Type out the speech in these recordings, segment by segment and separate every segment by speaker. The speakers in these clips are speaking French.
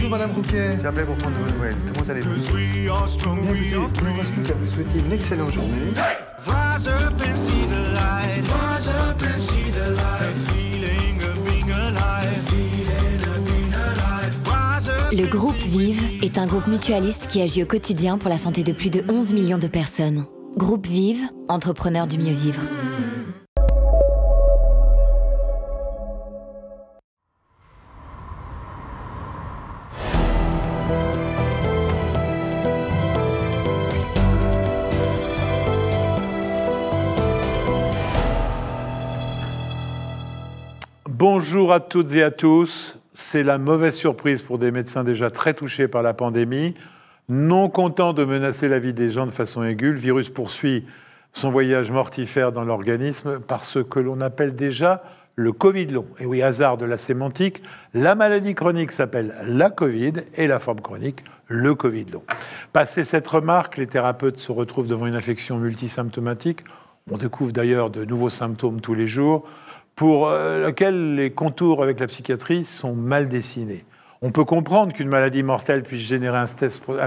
Speaker 1: Bonjour Madame Rouquet. J'appelais pour prendre de vos nouvelles. Comment allez-vous? Bien écoutez, il ne me reste plus qu'à vous souhaiter une excellente journée.
Speaker 2: Le groupe Vive est un groupe mutualiste qui agit au quotidien pour la santé de plus de 11 millions de personnes. Groupe Vive, entrepreneur du mieux vivre.
Speaker 3: Bonjour à toutes et à tous. C'est la mauvaise surprise pour des médecins déjà très touchés par la pandémie. Non contents de menacer la vie des gens de façon aiguë, le virus poursuit son voyage mortifère dans l'organisme par ce que l'on appelle déjà le Covid long. Et oui, hasard de la sémantique, la maladie chronique s'appelle la Covid et la forme chronique, le Covid long. Passé cette remarque, les thérapeutes se retrouvent devant une infection multisymptomatique. On découvre d'ailleurs de nouveaux symptômes tous les jours, pour lequel les contours avec la psychiatrie sont mal dessinés. On peut comprendre qu'une maladie mortelle puisse générer un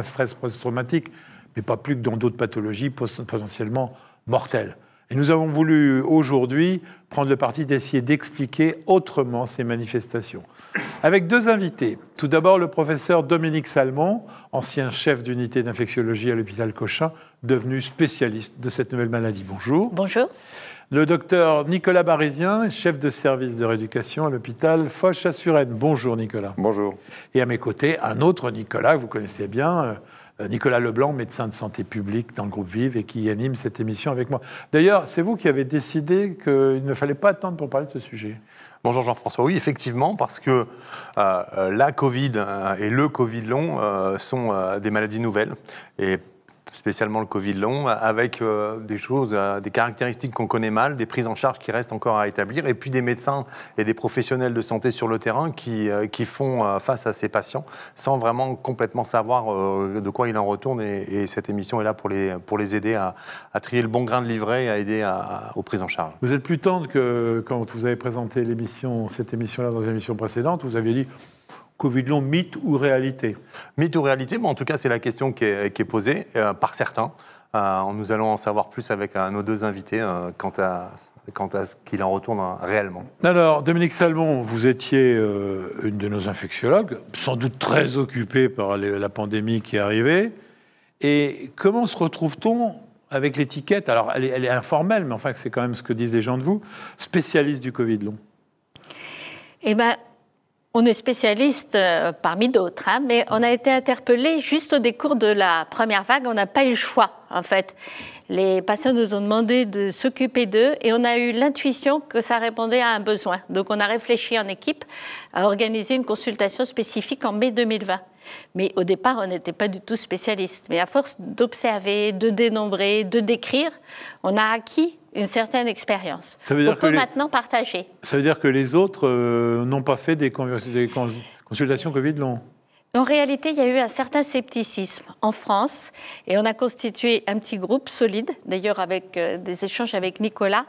Speaker 3: stress post-traumatique, mais pas plus que dans d'autres pathologies potentiellement mortelles. Et nous avons voulu aujourd'hui prendre le parti d'essayer d'expliquer autrement ces manifestations. Avec deux invités. Tout d'abord, le professeur Dominique Salmon, ancien chef d'unité d'infectiologie à l'hôpital Cochin, devenu spécialiste de cette nouvelle maladie. Bonjour.
Speaker 4: Bonjour.
Speaker 3: Le docteur Nicolas Barizien, chef de service de rééducation à l'hôpital Foch-à-Suresnes. Bonjour Nicolas.
Speaker 5: Bonjour.
Speaker 3: Et à mes côtés, un autre Nicolas que vous connaissez bien, Nicolas Leblanc, médecin de santé publique dans le groupe Vive et qui anime cette émission avec moi. D'ailleurs, c'est vous qui avez décidé qu'il ne fallait pas attendre pour parler de ce sujet.
Speaker 5: Bonjour Jean-François. Oui, effectivement, parce que la Covid et le Covid long sont des maladies nouvelles. Et spécialement le Covid long, avec des choses, des caractéristiques qu'on connaît mal, des prises en charge qui restent encore à établir, et puis des médecins et des professionnels de santé sur le terrain qui font face à ces patients sans vraiment complètement savoir de quoi il en retourne. Et cette émission est là pour les aider à trier le bon grain de livret et à aider aux prises en charge.
Speaker 3: Vous êtes plus tendre que quand vous avez présenté cette émission-là dans une émission précédente, vous aviez dit Covid long, mythe ou réalité? Mythe ou réalité,
Speaker 5: en tout cas, c'est la question qui est posée par certains. Nous allons en savoir plus avec nos deux invités quant à ce qu'il en retourne réellement.
Speaker 3: Alors, Dominique Salmon, vous étiez une de nos infectiologues, sans doute très occupée par la pandémie qui est arrivée. Et comment se retrouve-t-on avec l'étiquette? Alors, elle est informelle, mais enfin, c'est quand même ce que disent les gens de vous, spécialiste du Covid long.
Speaker 4: Eh bien, on est spécialiste parmi d'autres, hein, mais on a été interpellés juste au décours de la première vague. On n'a pas eu le choix, en fait. Les patients nous ont demandé de s'occuper d'eux et on a eu l'intuition que ça répondait à un besoin. Donc, on a réfléchi en équipe à organiser une consultation spécifique en mai 2020. Mais au départ, on n'était pas du tout spécialiste. Mais à force d'observer, de dénombrer, de décrire, on a acquis une certaine expérience. On peut maintenant partager.
Speaker 3: Ça veut dire que les autres n'ont pas fait des consultations Covid long?
Speaker 4: En réalité, il y a eu un certain scepticisme en France et on a constitué un petit groupe solide, d'ailleurs avec des échanges avec Nicolas,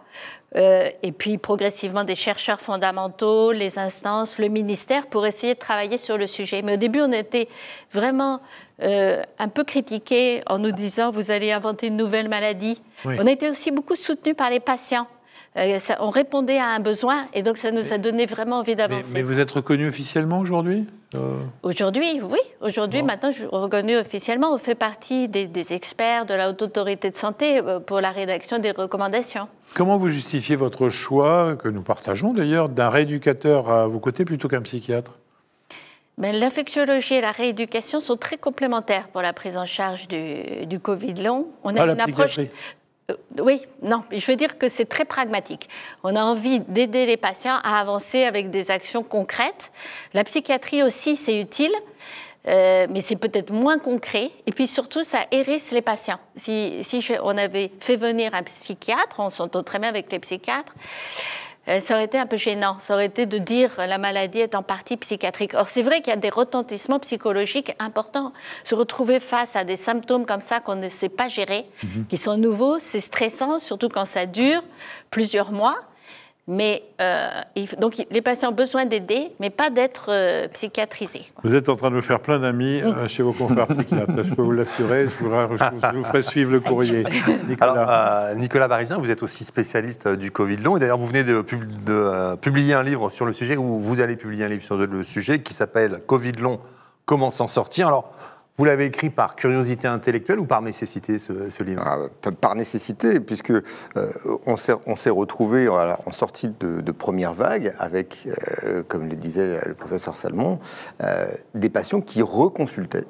Speaker 4: et puis progressivement des chercheurs fondamentaux, les instances, le ministère, pour essayer de travailler sur le sujet. Mais au début, on était vraiment un peu critiqués en nous disant « vous allez inventer une nouvelle maladie ». Oui. On a été aussi beaucoup soutenus par les patients. On répondait à un besoin et donc ça nous a donné vraiment envie d'avancer.
Speaker 3: Mais vous êtes reconnu officiellement aujourd'hui
Speaker 4: Aujourd'hui, oui. Aujourd'hui, bon. Maintenant, je suis reconnu officiellement. On fait partie des experts de la Haute Autorité de Santé pour la rédaction des recommandations.
Speaker 3: Comment vous justifiez votre choix, que nous partageons d'ailleurs, d'un rééducateur à vos côtés plutôt qu'un psychiatre?
Speaker 4: L'infectiologie et la rééducation sont très complémentaires pour la prise en charge du Covid long. On a une approche... Oui, non, je veux dire que c'est très pragmatique. On a envie d'aider les patients à avancer avec des actions concrètes. La psychiatrie aussi, c'est utile, mais c'est peut-être moins concret. Et puis surtout, ça hérisse les patients. Si on avait fait venir un psychiatre, on s'entend très bien avec les psychiatres, ça aurait été un peu gênant. Ça aurait été de dire la maladie est en partie psychiatrique. Or, c'est vrai qu'il y a des retentissements psychologiques importants. Se retrouver face à des symptômes comme ça qu'on ne sait pas gérer, qui sont nouveaux, c'est stressant, surtout quand ça dure plusieurs mois. Mais donc les patients ont besoin d'aider, mais pas d'être psychiatrisés.
Speaker 3: Vous êtes en train de me faire plein d'amis chez vos confrères psychiatres. Je peux vous l'assurer. Je vous ferai suivre le courrier.
Speaker 5: Nicolas. Alors, Nicolas Barizien, vous êtes aussi spécialiste du Covid long. Et d'ailleurs, vous venez de publier un livre sur le sujet, ou vous allez publier un livre sur le sujet qui s'appelle Covid long, comment s'en sortir. Alors, vous l'avez écrit par curiosité intellectuelle ou par nécessité, ce livre?
Speaker 6: Par nécessité, puisque on s'est retrouvé en sortie de première vague avec, comme le disait le professeur Salmon, des patients qui reconsultaient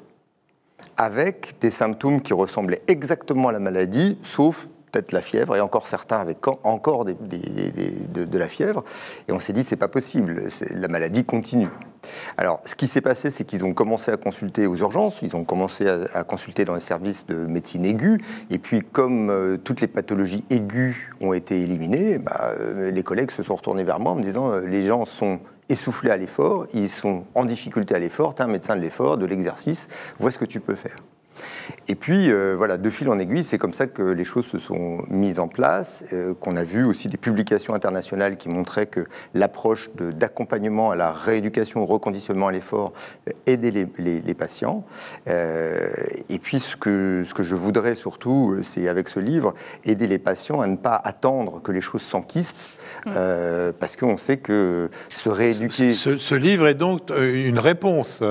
Speaker 6: avec des symptômes qui ressemblaient exactement à la maladie, sauf peut-être la fièvre, et encore certains avec encore de la fièvre. Et on s'est dit, c'est pas possible, la maladie continue. Alors, ce qui s'est passé, c'est qu'ils ont commencé à consulter aux urgences, ils ont commencé à consulter dans les services de médecine aiguë, et puis comme toutes les pathologies aiguës ont été éliminées, les collègues se sont retournés vers moi en me disant, les gens sont essoufflés à l'effort, ils sont en difficulté à l'effort, tu es un médecin de l'effort, de l'exercice, vois ce que tu peux faire. Et puis, voilà, de fil en aiguille, c'est comme ça que les choses se sont mises en place, qu'on a vu aussi des publications internationales qui montraient que l'approche d'accompagnement à la rééducation, au reconditionnement à l'effort, aidait les patients. Et puis, ce que je voudrais surtout, c'est avec ce livre, aider les patients à ne pas attendre que les choses s'enquistent, parce qu'on sait que se rééduquer...
Speaker 3: Ce livre est donc une réponse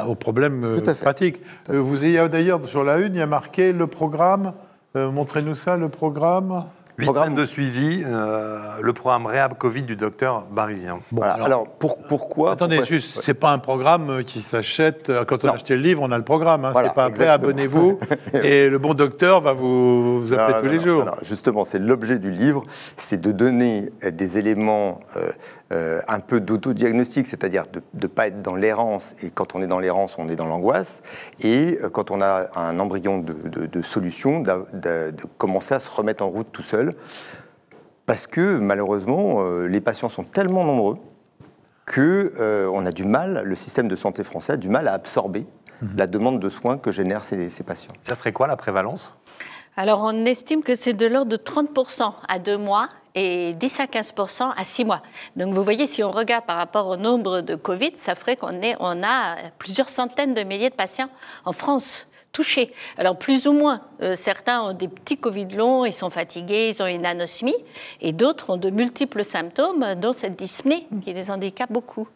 Speaker 3: aux problèmes pratiques. Vous ayez d'ailleurs sur la une, il y a marqué le programme. Montrez-nous ça, le programme.
Speaker 5: 8 semaines de suivi, le programme Réhab Covid du docteur Barizien.
Speaker 6: Bon, voilà. Alors pourquoi
Speaker 3: Attendez, juste, c'est pas un programme qui s'achète. Quand on a acheté le livre, on a le programme. Hein, voilà, c'est pas après, abonnez-vous. Et le bon docteur va vous appeler tous les jours.
Speaker 6: Non, justement, c'est l'objet du livre, c'est de donner des éléments un peu d'autodiagnostic, c'est-à-dire de ne pas être dans l'errance, et quand on est dans l'errance, on est dans l'angoisse, et quand on a un embryon de solution, de commencer à se remettre en route tout seul, parce que malheureusement, les patients sont tellement nombreux qu'on a du mal, le système de santé français a du mal à absorber la demande de soins que génèrent ces patients.
Speaker 5: Ça serait quoi la prévalence ?
Speaker 4: Alors on estime que c'est de l'ordre de 30% à 2 mois, et 10 à 15% à 6 mois. Donc vous voyez, si on regarde par rapport au nombre de Covid, ça ferait qu'on a plusieurs centaines de milliers de patients en France touchés. Alors plus ou moins, certains ont des petits Covid longs, ils sont fatigués, ils ont une anosmie, et d'autres ont de multiples symptômes, dont cette dyspnée qui les handicape beaucoup.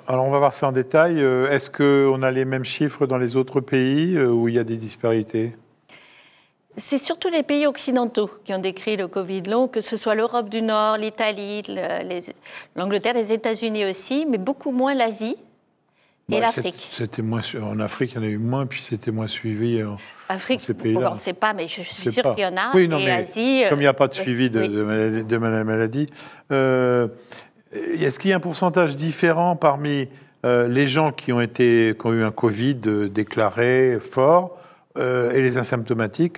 Speaker 3: Alors on va voir ça en détail. Est-ce qu'on a les mêmes chiffres dans les autres pays où il y a des disparités ?
Speaker 4: C'est surtout les pays occidentaux qui ont décrit le Covid long, que ce soit l'Europe du Nord, l'Italie, l'Angleterre, les États-Unis aussi, mais beaucoup moins l'Asie et l'Afrique.
Speaker 3: C'était moins en Afrique, il y en a eu moins, puis c'était moins suivi
Speaker 4: Afrique,
Speaker 3: dans ces pays-là.
Speaker 4: On ne sait pas, mais je suis sûre qu'il y en a.
Speaker 3: Oui, non,
Speaker 4: et
Speaker 3: mais
Speaker 4: Asie,
Speaker 3: comme il n'y a pas de suivi de maladie, est-ce qu'il y a un pourcentage différent parmi les gens qui ont eu un Covid déclaré fort et les asymptomatiques?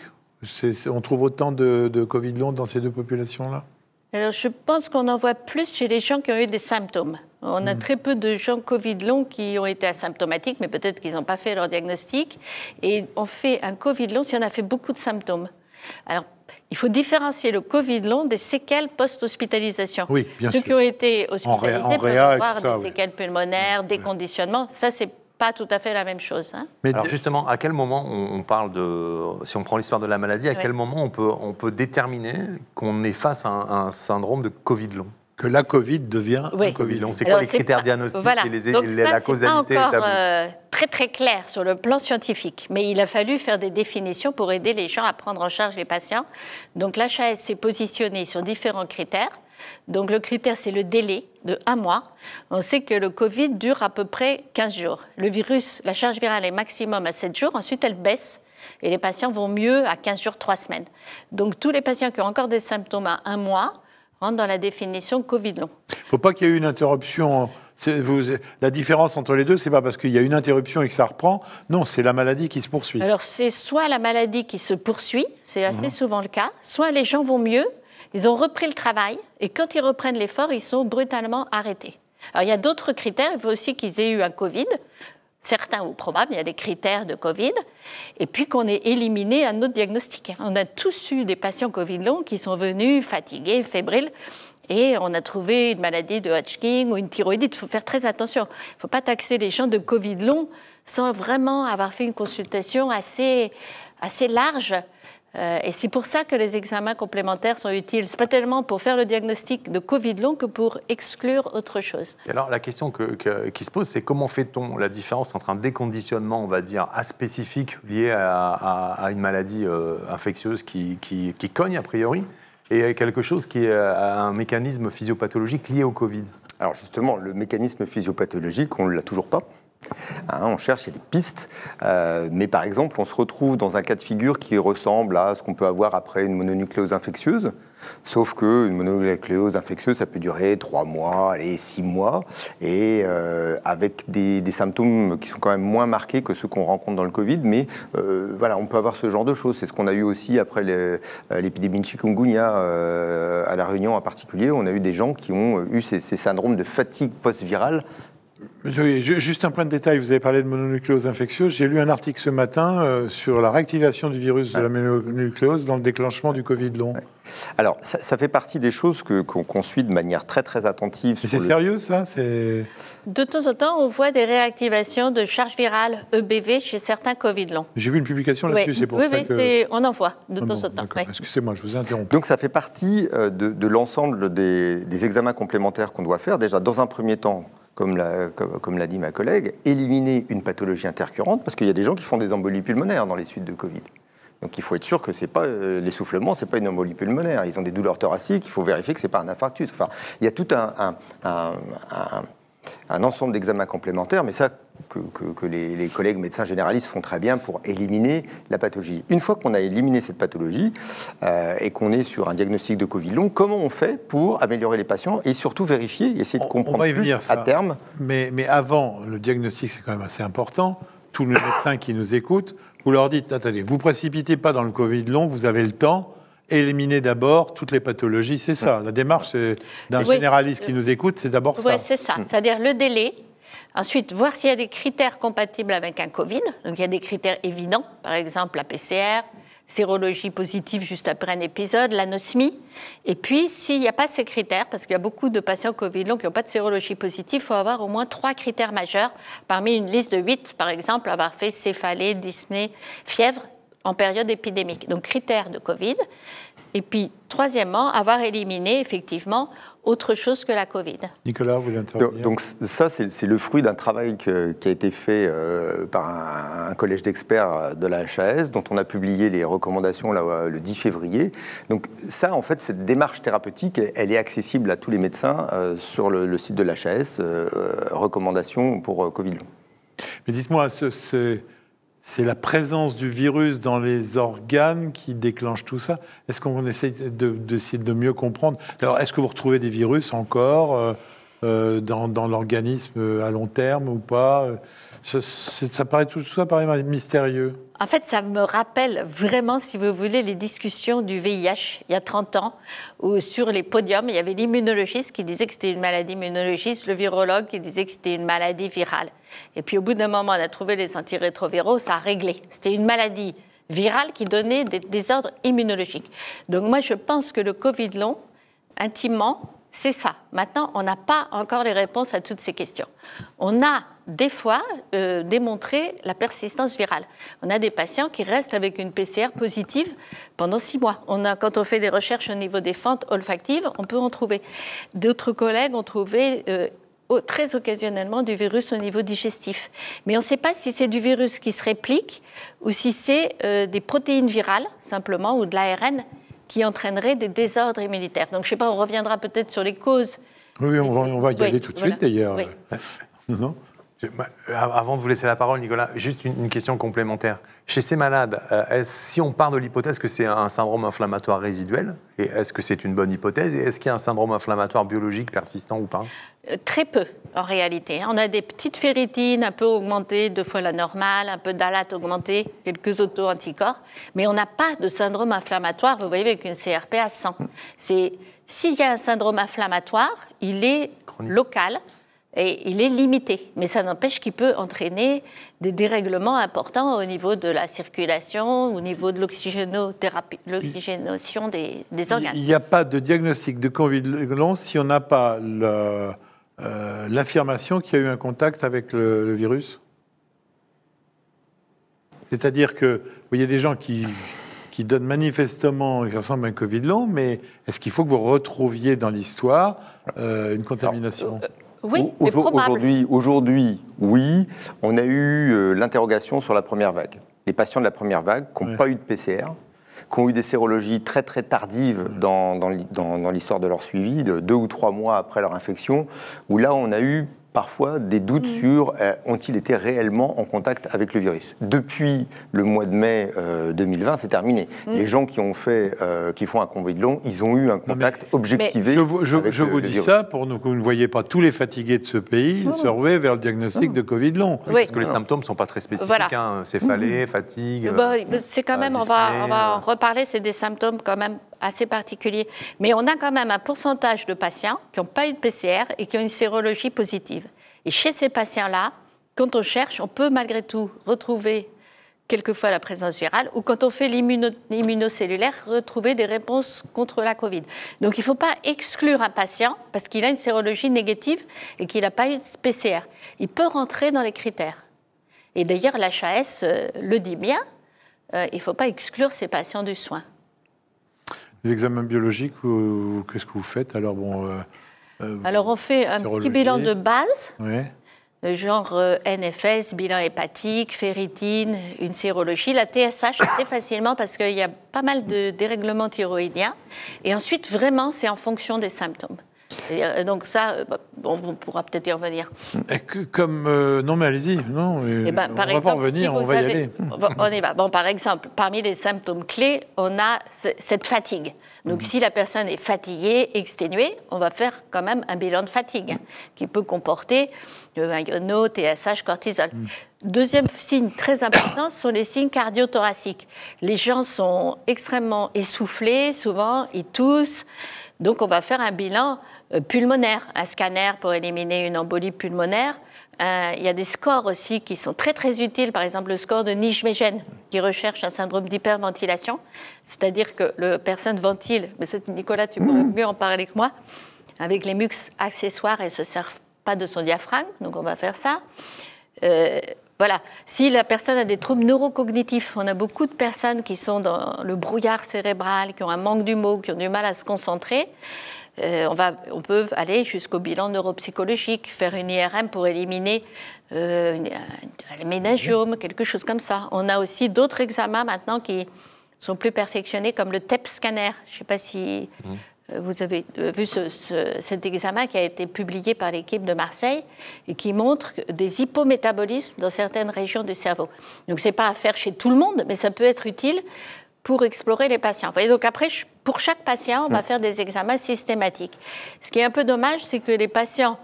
Speaker 3: On trouve autant de Covid long dans ces deux populations-là?
Speaker 4: Alors, je pense qu'on en voit plus chez les gens qui ont eu des symptômes. On a très peu de gens Covid long qui ont été asymptomatiques, mais peut-être qu'ils n'ont pas fait leur diagnostic. Et on fait un Covid long si on a fait beaucoup de symptômes. Alors, il faut différencier le Covid long des séquelles post-hospitalisation.
Speaker 3: Oui, bien sûr.
Speaker 4: Ceux qui ont été hospitalisés peuvent avoir des séquelles pulmonaires, des conditionnements. Ça, c'est pas tout à fait la même chose. Hein.
Speaker 5: Mais alors justement, à quel moment on parle de... Si on prend l'histoire de la maladie, à quel moment on peut déterminer qu'on est face à un syndrome de Covid long?
Speaker 3: Que la Covid devient un Covid long.
Speaker 5: C'est quoi les critères diagnostiques et la causalité
Speaker 4: établie? C'est pas encore très très clair sur le plan scientifique, mais il a fallu faire des définitions pour aider les gens à prendre en charge les patients. Donc l'HAS s'est positionné sur différents critères. Donc le critère, c'est le délai de 1 mois. On sait que le Covid dure à peu près 15 jours. Le virus, la charge virale est maximum à 7 jours, ensuite elle baisse et les patients vont mieux à 15 jours, 3 semaines. Donc tous les patients qui ont encore des symptômes à 1 mois rentrent dans la définition Covid long.
Speaker 3: Il ne faut pas qu'il y ait une interruption. La différence entre les deux, c'est pas parce qu'il y a une interruption et que ça reprend. Non, c'est la maladie qui se poursuit. Alors
Speaker 4: c'est soit la maladie qui se poursuit, c'est assez souvent le cas, soit les gens vont mieux. Ils ont repris le travail et quand ils reprennent l'effort, ils sont brutalement arrêtés. Alors, il y a d'autres critères. Il faut aussi qu'ils aient eu un Covid, certains ou probables. Il y a des critères de Covid. Et puis qu'on ait éliminé un autre diagnostic. On a tous eu des patients Covid longs qui sont venus fatigués, fébriles. et on a trouvé une maladie de Hodgkin ou une thyroïdite. Il faut faire très attention. Il ne faut pas taxer les gens de Covid long sans vraiment avoir fait une consultation assez large. Et c'est pour ça que les examens complémentaires sont utiles. Ce n'est pas tellement pour faire le diagnostic de Covid long que pour exclure autre chose.
Speaker 5: Et alors la question qui se pose, c'est comment fait-on la différence entre un déconditionnement, on va dire, aspécifique lié à une maladie infectieuse qui cogne a priori, et quelque chose qui est un mécanisme physiopathologique lié au Covid?
Speaker 6: Alors justement, le mécanisme physiopathologique, on ne l'a toujours pas. On cherche, il y a des pistes, mais par exemple, on se retrouve dans un cas de figure qui ressemble à ce qu'on peut avoir après une mononucléose infectieuse, sauf qu'une mononucléose infectieuse, ça peut durer 3 mois, 6 mois, et avec des symptômes qui sont quand même moins marqués que ceux qu'on rencontre dans le Covid, mais voilà, on peut avoir ce genre de choses. C'est ce qu'on a eu aussi après l'épidémie de chikungunya à La Réunion en particulier. On a eu des gens qui ont eu ces syndromes de fatigue post-virale.
Speaker 3: Oui, juste un point de détail, vous avez parlé de mononucléose infectieuse. J'ai lu un article ce matin sur la réactivation du virus de la mononucléose dans le déclenchement du Covid long. Ouais.
Speaker 6: Alors, ça fait partie des choses qu'on suit de manière très très attentive.
Speaker 3: Mais c'est sérieux ça?
Speaker 4: De temps en temps, on voit des réactivations de charge virale EBV chez certains Covid longs.
Speaker 3: J'ai vu une publication là-dessus, c'est pour ça que...
Speaker 4: on en voit de temps en temps. Oui.
Speaker 3: Excusez-moi, je vous ai interrompu.
Speaker 6: Donc ça fait partie de l'ensemble des examens complémentaires qu'on doit faire. Déjà, dans un premier temps, comme l'a dit ma collègue, éliminer une pathologie intercurrente, parce qu'il y a des gens qui font des embolies pulmonaires dans les suites de Covid. Donc il faut être sûr que c'est pas l'essoufflement, c'est pas une embolie pulmonaire. Ils ont des douleurs thoraciques, il faut vérifier que c'est pas un infarctus. Enfin, il y a tout un ensemble d'examens complémentaires, mais ça que les collègues médecins généralistes font très bien pour éliminer la pathologie. Une fois qu'on a éliminé cette pathologie et qu'on est sur un diagnostic de Covid long, comment on fait pour améliorer les patients et surtout vérifier, essayer de comprendre plus à terme.
Speaker 3: Mais avant, le diagnostic, c'est quand même assez important. Tous les médecins qui nous écoutent, vous leur dites, attendez, vous précipitez pas dans le Covid long, vous avez le temps, éliminer d'abord toutes les pathologies, c'est ça. La démarche d'un généraliste qui nous écoute, c'est d'abord ça.
Speaker 4: Oui, c'est ça. C'est-à-dire le délai. Ensuite, voir s'il y a des critères compatibles avec un Covid. Donc, il y a des critères évidents, par exemple la PCR, sérologie positive juste après un épisode, l'anosmie. Et puis, s'il n'y a pas ces critères, parce qu'il y a beaucoup de patients Covid long qui n'ont pas de sérologie positive, il faut avoir au moins 3 critères majeurs. Parmi une liste de 8, par exemple, avoir fait céphalée, dyspnée, fièvre en période épidémique. Donc, critères de Covid. Et puis, troisièmement, avoir éliminé, effectivement, autre chose que la Covid.
Speaker 3: Nicolas, vous voulez intervenir?
Speaker 6: Donc ça, c'est le fruit d'un travail qui a été fait par un collège d'experts de la HAS, dont on a publié les recommandations là, le 10 février. Donc ça, en fait, cette démarche thérapeutique, elle est accessible à tous les médecins sur le site de la HAS, recommandations pour Covid long.
Speaker 3: Mais dites-moi, c'est la présence du virus dans les organes qui déclenche tout ça. Est-ce qu'on essaie d'essayer de mieux comprendre? Alors, est-ce que vous retrouvez des virus encore dans l'organisme à long terme ou pas? Ça paraît tout ça paraît mystérieux.
Speaker 4: En fait, ça me rappelle vraiment, si vous voulez, les discussions du VIH il y a 30 ans, où sur les podiums, il y avait l'immunologiste qui disait que c'était une maladie immunologiste, le virologue qui disait que c'était une maladie virale. Et puis au bout d'un moment, on a trouvé les antirétroviraux, ça a réglé. C'était une maladie virale qui donnait des désordres immunologiques. Donc moi, je pense que le Covid long, intimement, c'est ça. Maintenant, on n'a pas encore les réponses à toutes ces questions. On a des fois démontré la persistance virale. On a des patients qui restent avec une PCR positive pendant 6 mois. Quand on fait des recherches au niveau des fentes olfactives, on peut en trouver. D'autres collègues ont trouvé très occasionnellement du virus au niveau digestif. Mais on ne sait pas si c'est du virus qui se réplique ou si c'est des protéines virales, simplement, ou de l'ARN, qui entraînerait des désordres immunitaires. Donc, je ne sais pas, on reviendra peut-être sur les causes.
Speaker 3: Oui, on va y aller tout de suite, d'ailleurs. Oui.
Speaker 5: Non. Avant de vous laisser la parole, Nicolas, juste une question complémentaire. Chez ces malades, si on part de l'hypothèse que c'est un syndrome inflammatoire résiduel, et est-ce que c'est une bonne hypothèse, et est-ce qu'il y a un syndrome inflammatoire biologique persistant ou pas?
Speaker 4: Très peu, en réalité. On a des petites ferritines un peu augmentées, 2 fois la normale, un peu d'alate augmentée, quelques auto-anticorps, mais on n'a pas de syndrome inflammatoire, vous voyez, avec une CRP à 100. S'il y a un syndrome inflammatoire, il est local, Et il est limité, mais ça n'empêche qu'il peut entraîner des dérèglements importants au niveau de la circulation, au niveau de l'oxygénation des organes.
Speaker 3: Il n'y a pas de diagnostic de Covid long si on n'a pas l'affirmation qu'il y a eu un contact avec le virus. C'est-à-dire que, il y a des gens qui donnent manifestement, qui ressemblent à un Covid long, mais est-ce qu'il faut que vous retrouviez dans l'histoire une contamination ?
Speaker 4: Oui, c'est probable.
Speaker 6: Aujourd'hui, oui. On a eu l'interrogation sur la première vague. Les patients de la première vague qui n'ont pas eu de PCR, qui ont eu des sérologies très très tardives dans l'histoire de leur suivi, de 2 ou 3 mois après leur infection, où là on a eu parfois des doutes sur ont-ils été réellement en contact avec le virus. Depuis le mois de mai 2020, c'est terminé. Les gens qui font un Covid long, ils ont eu un contact objectivé.
Speaker 3: Je vous dis ça pour que vous ne voyez pas tous les fatigués de ce pays se ruer vers le diagnostic de Covid long.
Speaker 5: Oui, parce que les symptômes ne sont pas très spécifiques. Voilà. Céphalée, fatigue.
Speaker 4: C'est quand même, on va en reparler, c'est des symptômes quand même assez particuliers. Mais on a quand même un pourcentage de patients qui n'ont pas eu de PCR et qui ont une sérologie positive. Et chez ces patients-là, quand on cherche, on peut malgré tout retrouver quelquefois la présence virale ou quand on fait l'immunocellulaire, retrouver des réponses contre la Covid. Donc il ne faut pas exclure un patient parce qu'il a une sérologie négative et qu'il n'a pas eu de PCR. Il peut rentrer dans les critères. Et d'ailleurs, l'HAS le dit bien, il ne faut pas exclure ces patients du soin.
Speaker 3: Les examens biologiques, qu'est-ce que vous faites ? Alors,
Speaker 4: alors, on fait un petit bilan de base, genre NFS, bilan hépatique, ferritine, une sérologie, la TSH assez facilement parce qu'il y a pas mal de dérèglements thyroïdiens. Et ensuite, vraiment, c'est en fonction des symptômes. Et donc ça, on pourra peut-être y revenir.
Speaker 3: Non, mais allez-y. Non, on va pas en revenir, on va y aller.
Speaker 4: On y va. Bon, par exemple, parmi les symptômes clés, on a cette fatigue. Donc, si la personne est fatiguée, exténuée, on va faire quand même un bilan de fatigue qui peut comporter iono, TSH, cortisol. Deuxième signe très important, ce sont les signes cardio-thoraciques. Les gens sont extrêmement essoufflés, souvent, ils toussent. Donc, on va faire un bilan pulmonaire, un scanner pour éliminer une embolie pulmonaire. Il y a des scores aussi qui sont très, très utiles. Par exemple, le score de Nijmegen, qui recherche un syndrome d'hyperventilation. C'est-à-dire que la personne ventile, mais Nicolas, tu pourrais mieux en parler que moi, avec les muques accessoires, elle ne se sert pas de son diaphragme, donc on va faire ça. Voilà. Si la personne a des troubles neurocognitifs, on a beaucoup de personnes qui sont dans le brouillard cérébral, qui ont un manque du mot, qui ont du mal à se concentrer. On peut aller jusqu'au bilan neuropsychologique, faire une IRM pour éliminer le méningiome, quelque chose comme ça. On a aussi d'autres examens maintenant qui sont plus perfectionnés, comme le TEP scanner. Je ne sais pas si vous avez vu cet examen qui a été publié par l'équipe de Marseille et qui montre des hypométabolismes dans certaines régions du cerveau. Donc, ce n'est pas à faire chez tout le monde, mais ça peut être utile pour explorer les patients. Et donc après, pour chaque patient, on va faire des examens systématiques. Ce qui est un peu dommage, c'est que les patients,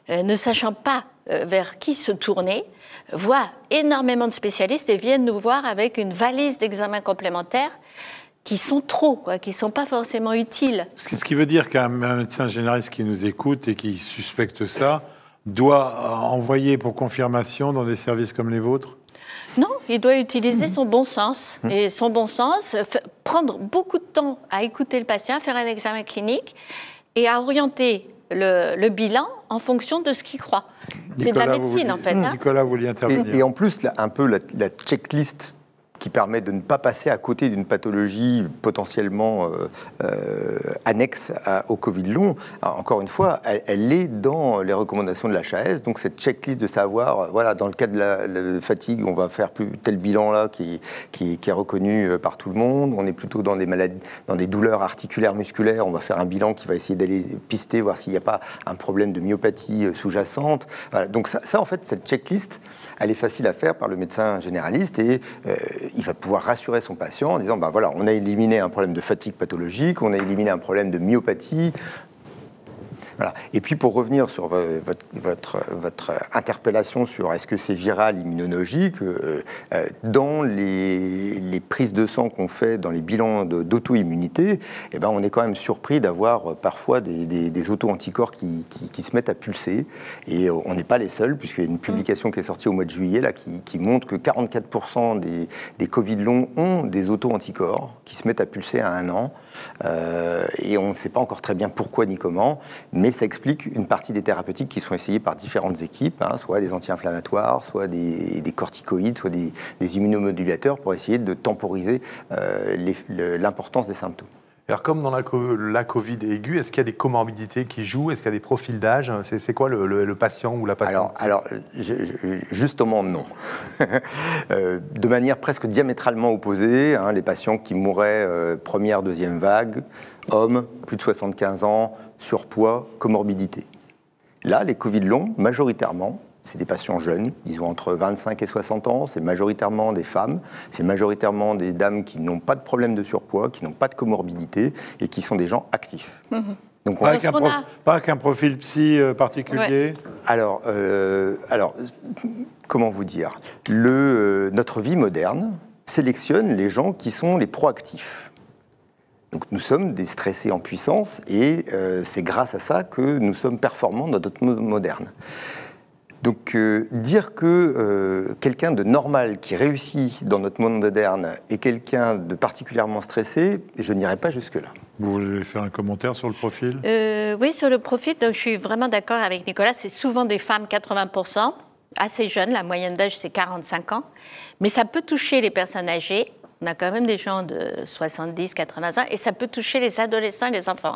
Speaker 4: ne sachant pas vers qui se tourner, voient énormément de spécialistes et viennent nous voir avec une valise d'examens complémentaires qui sont qui ne sont pas forcément utiles.
Speaker 3: Ce qui veut dire qu'un médecin généraliste qui nous écoute et qui suspecte ça doit envoyer pour confirmation dans des services comme les vôtres ?
Speaker 4: Non, il doit utiliser son bon sens. Et son bon sens, prendre beaucoup de temps à écouter le patient, faire un examen clinique et à orienter le bilan en fonction de ce qu'il croit. C'est de la médecine, en fait.
Speaker 3: Nicolas, vous vouliez intervenir.
Speaker 6: Et en plus, un peu la checklist qui permet de ne pas passer à côté d'une pathologie potentiellement annexe au Covid long. Alors, encore une fois, elle est dans les recommandations de l'HAS, donc cette checklist de savoir, voilà, dans le cas de la fatigue, on va faire tel bilan-là qui est reconnu par tout le monde, on est plutôt dans des maladies, dans des douleurs articulaires, musculaires, on va faire un bilan qui va essayer d'aller pister, voir s'il n'y a pas un problème de myopathie sous-jacente. Voilà. Donc ça, en fait, cette checklist, elle est facile à faire par le médecin généraliste et il va pouvoir rassurer son patient en disant, voilà, on a éliminé un problème de fatigue pathologique, on a éliminé un problème de myopathie. Voilà. Et puis pour revenir sur votre interpellation sur est-ce que c'est viral, immunologique, dans les prises de sang qu'on fait dans les bilans d'auto-immunité, eh ben, on est quand même surpris d'avoir parfois des auto-anticorps qui se mettent à pulser. Et on n'est pas les seuls, puisqu'il y a une publication qui est sortie au mois de juillet là, qui montre que 44% des Covid longs ont des auto-anticorps qui se mettent à pulser à 1 an. Et on ne sait pas encore très bien pourquoi ni comment, mais ça explique une partie des thérapeutiques qui sont essayées par différentes équipes, soit des anti-inflammatoires, soit des corticoïdes, soit des immunomodulateurs pour essayer de temporiser l'importance des symptômes.
Speaker 5: Alors, comme dans la Covid aiguë, est-ce qu'il y a des comorbidités qui jouent? Est-ce qu'il y a des profils d'âge? C'est quoi le patient ou la patiente?
Speaker 6: Alors justement, non. De manière presque diamétralement opposée, les patients qui mouraient première, deuxième vague, hommes, plus de 75 ans, surpoids, comorbidité. Là, les Covid longs, majoritairement, c'est des patients jeunes, ils ont entre 25 et 60 ans, c'est majoritairement des femmes, c'est majoritairement des dames qui n'ont pas de problème de surpoids, qui n'ont pas de comorbidité et qui sont des gens actifs.
Speaker 3: Donc pas avec un profil psy particulier.
Speaker 6: Ouais. Alors, comment vous dire, notre vie moderne sélectionne les gens qui sont les proactifs. Donc nous sommes des stressés en puissance et c'est grâce à ça que nous sommes performants dans notre monde moderne. Donc dire que quelqu'un de normal qui réussit dans notre monde moderne est quelqu'un de particulièrement stressé, je n'irai pas jusque-là.
Speaker 3: Vous voulez faire un commentaire sur le profil?
Speaker 4: Oui, sur le profil, donc, je suis vraiment d'accord avec Nicolas, c'est souvent des femmes, 80%, assez jeunes, la moyenne d'âge c'est 45 ans, mais ça peut toucher les personnes âgées. On a quand même des gens de 70, 80 ans, et ça peut toucher les adolescents et les enfants.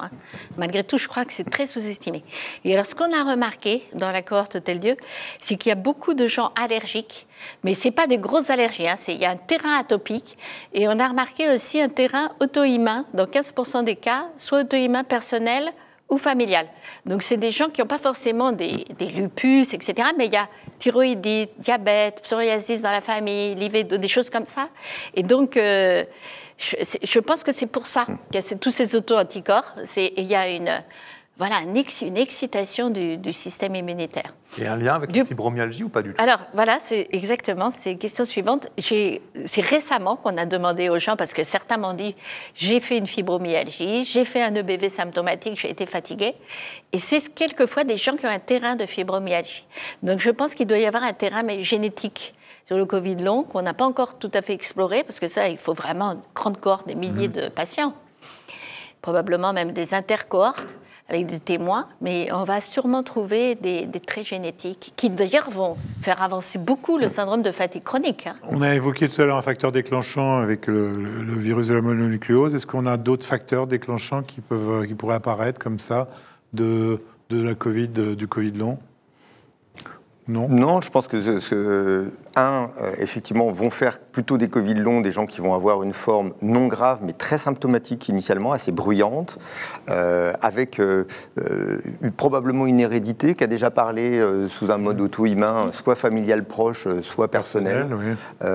Speaker 4: Malgré tout, je crois que c'est très sous-estimé. Et alors, ce qu'on a remarqué dans la cohorte Hôtel-Dieu, c'est qu'il y a beaucoup de gens allergiques, mais ce n'est pas des grosses allergies. Il y a un terrain atopique, et on a remarqué aussi un terrain auto-immun, dans 15% des cas, soit auto-immun personnel ou familial. Donc, c'est des gens qui n'ont pas forcément des lupus, etc., mais il y a thyroïdite, diabète, psoriasis dans la famille, l'IV2, des choses comme ça. Et donc, je pense que c'est pour ça qu'il y a tous ces auto-anticorps. Il y a une excitation du système immunitaire.
Speaker 5: Et un lien avec la fibromyalgie ou pas du tout?
Speaker 4: Alors, voilà, c'est la question suivante. C'est récemment qu'on a demandé aux gens, parce que certains m'ont dit « j'ai fait une fibromyalgie, j'ai fait un EBV symptomatique, j'ai été fatiguée ». Et c'est quelquefois des gens qui ont un terrain de fibromyalgie. Donc, je pense qu'il doit y avoir un terrain génétique sur le Covid long qu'on n'a pas encore tout à fait exploré, parce que ça, il faut vraiment une grande cohorte, des milliers de patients, probablement même des intercohortes, avec des témoins, mais on va sûrement trouver des traits génétiques qui d'ailleurs vont faire avancer beaucoup le syndrome de fatigue chronique.
Speaker 3: On a évoqué tout à l'heure un facteur déclenchant avec le virus de la mononucléose. Est-ce qu'on a d'autres facteurs déclenchants qui pourraient apparaître comme ça de la Covid, du Covid long?
Speaker 6: Non, je pense que effectivement, vont faire plutôt des Covid longs, des gens qui vont avoir une forme non grave, mais très symptomatique initialement, assez bruyante, avec probablement une hérédité qui a déjà parlé sous un mode auto-immun, soit familial proche, soit personnel. Oui.